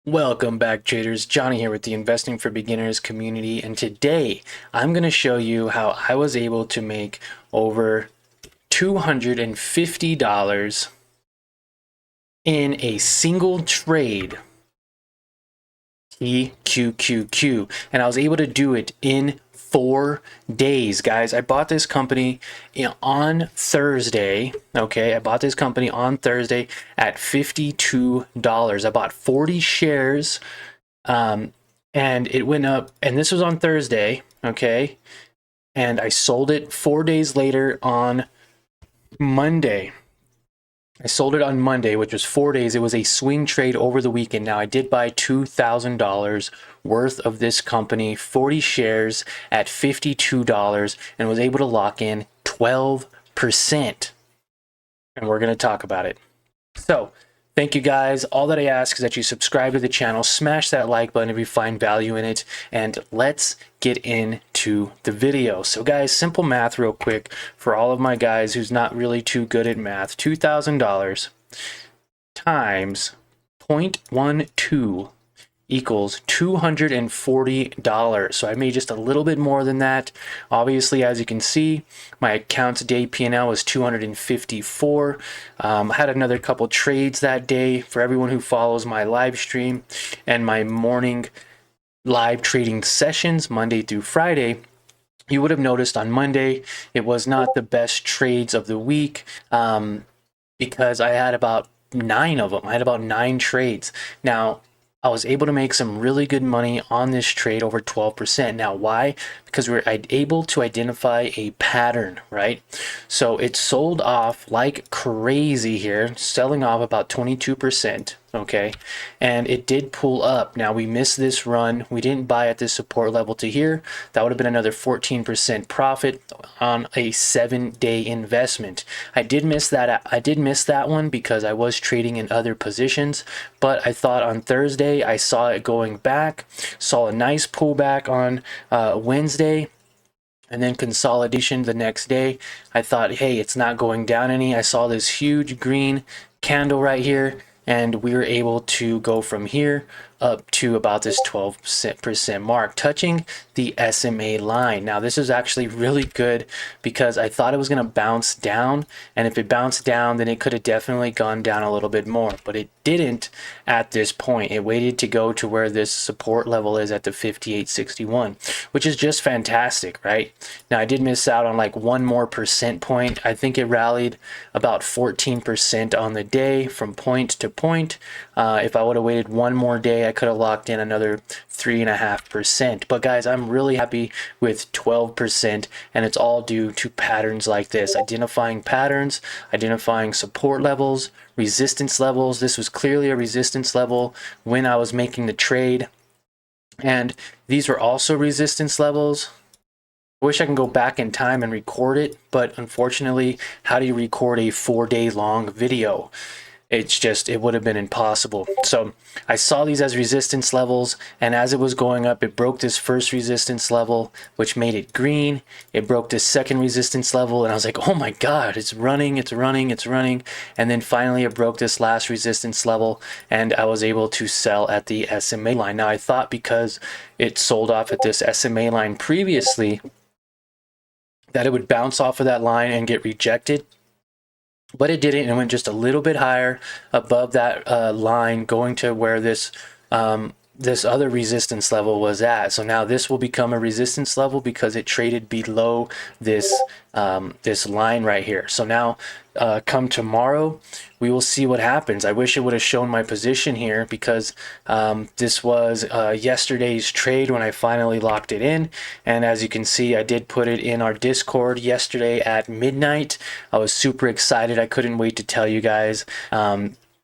Welcome back, traders. Johnny here with the Investing for Beginners community, and today I'm going to show you how I was able to make over $250 in a single trade, TQQQ, and I was able to do it in 4 days, guys. I bought this company on Thursday. Okay, I bought this company on Thursday at $52. I bought 40 shares. And it went up, and this was on Thursday, okay? And I sold it 4 days later on Monday. I sold it on Monday, which was 4 days. It was a swing trade over the weekend. Now, I did buy $2,000 worth of this company, 40 shares at $52, and was able to lock in 12%. And we're going to talk about it. So, thank you guys. All that I ask is that you subscribe to the channel, smash that like button if you find value in it, and let's get into the video. So guys, simple math real quick for all of my guys who's not really too good at math. $2,000 times 0.12 equals $240. So I made just a little bit more than that. Obviously, as you can see, my accounts day P&L was 254. I had another couple trades that day for everyone who follows my live stream and my morning live trading sessions Monday through Friday. You would have noticed on Monday it was not the best trades of the week because I had about 9 of them. I had about 9 trades. Now, I was able to make some really good money on this trade, over 12%. Now, why? Because we were able to identify a pattern, right? So it sold off like crazy here, selling off about 22%, okay? And it did pull up. Now, we missed this run. We didn't buy at this support level to here. That would have been another 14% profit on a 7-day investment. I did miss that one because I was trading in other positions, but I thought on Thursday I saw it going back, saw a nice pullback on Wednesday, and then consolidation the next day. I thought, hey, it's not going down any. I saw this huge green candle right here, and we were able to go from here up to about this 12% mark, touching the SMA line. Now, this is actually really good because I thought it was going to bounce down, and if it bounced down, then it could have definitely gone down a little bit more, but it didn't at this point. It waited to go to where this support level is at the 58.61, which is just fantastic, right? Now, I did miss out on like 1 more percent point. I think it rallied about 14% on the day from point to point. If I would have waited 1 more day, I could have locked in another 3.5%. But guys, I'm really happy with 12%, and it's all due to patterns like this, identifying patterns, identifying support levels, resistance levels. This was clearly a resistance level when I was making the trade, and these were also resistance levels. I wish I can go back in time and record it, but unfortunately, how do you record a 4-day long video? It's just, it would have been impossible. So I saw these as resistance levels, and as it was going up, it broke this first resistance level, which made it green. It broke this second resistance level, and I was like, oh my God, it's running, it's running, it's running. And then finally it broke this last resistance level, and I was able to sell at the SMA line. Now, I thought because it sold off at this SMA line previously, that it would bounce off of that line and get rejected, but it didn't. It went just a little bit higher above that line, going to where this this other resistance level was at. So now this will become a resistance level because it traded below this this line right here. So now come tomorrow, we will see what happens. I wish it would have shown my position here because this was yesterday's trade when I finally locked it in. And as you can see, I did put it in our Discord yesterday at midnight. I was super excited. I couldn't wait to tell you guys.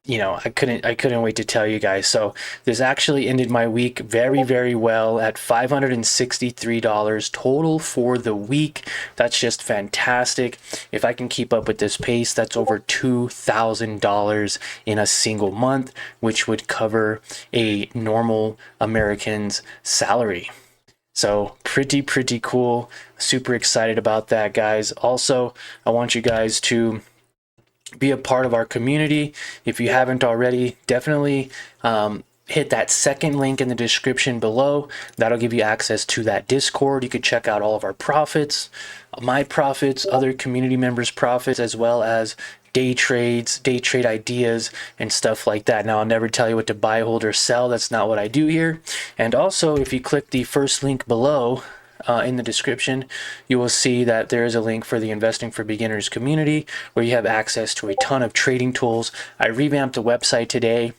You know, I couldn't wait to tell you guys. So this actually ended my week very, very well at $563 total for the week. That's just fantastic. If I can keep up with this pace, that's over $2,000 in a single month, which would cover a normal American's salary. So pretty cool. Super excited about that, guys. Also, I want you guys to be a part of our community. If you haven't already, definitely hit that second link in the description below. That'll give you access to that Discord. You could check out all of our profits, my profits, other community members' profits, as well as day trades, day trade ideas, and stuff like that. Now, I'll never tell you what to buy, hold, or sell. That's not what I do here. And also, if you click the first link below, in the description, you will see that there is a link for the Investing for Beginners community where you have access to a ton of trading tools. I revamped the website today.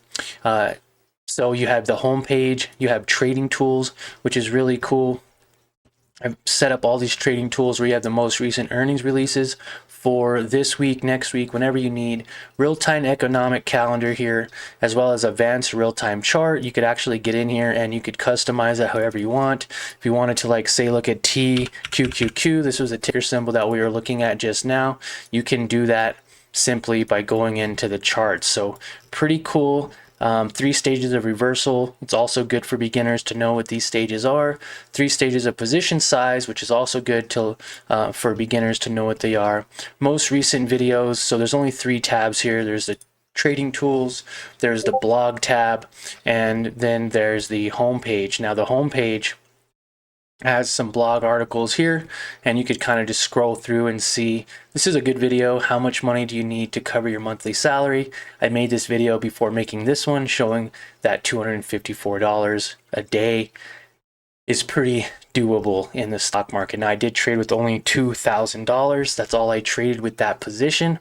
So you have the homepage, you have trading tools, which is really cool. I've set up all these trading tools where you have the most recent earnings releases for this week, next week, whenever you need. Real-time economic calendar here, as well as advanced real-time chart. You could actually get in here and you could customize it however you want. If you wanted to, like, say, look at TQQQ, this was a ticker symbol that we were looking at just now. You can do that simply by going into the charts. So pretty cool. 3 stages of reversal. It's also good for beginners to know what these stages are. 3 stages of position size, which is also good for beginners to know what they are. Most recent videos, so there's only 3 tabs here. There's the trading tools, there's the blog tab, and then there's the home page. Now the home page has some blog articles here, and you could kind of just scroll through and see, this is a good video. How much money do you need to cover your monthly salary? I made this video before making this one, showing that $254 a day is pretty doable in the stock market. Now, I did trade with only $2,000. That's all I traded with that position.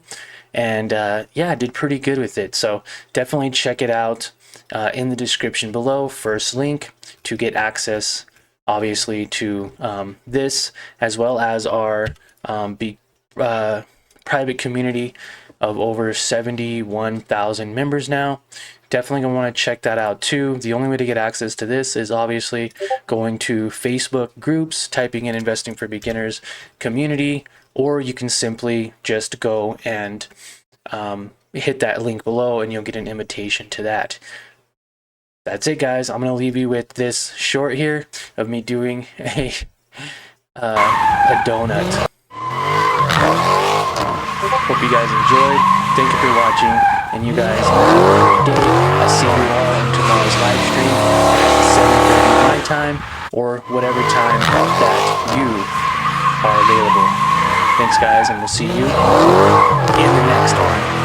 And yeah, I did pretty good with it. So definitely check it out in the description below. First link to get access, obviously, to this, as well as our private community of over 71,000 members now. Definitely gonna want to check that out too. The only way to get access to this is obviously going to Facebook groups, typing in Investing for Beginners community, or you can simply just go and hit that link below and you'll get an invitation to that. That's it, guys. I'm gonna leave you with this short here of me doing a donut. Hope you guys enjoyed. Thank you for watching, and you guys have a great day. I'll see you all on tomorrow's live stream at 7:30 my time, or whatever time that you are available. Thanks, guys, and we'll see you in the next one.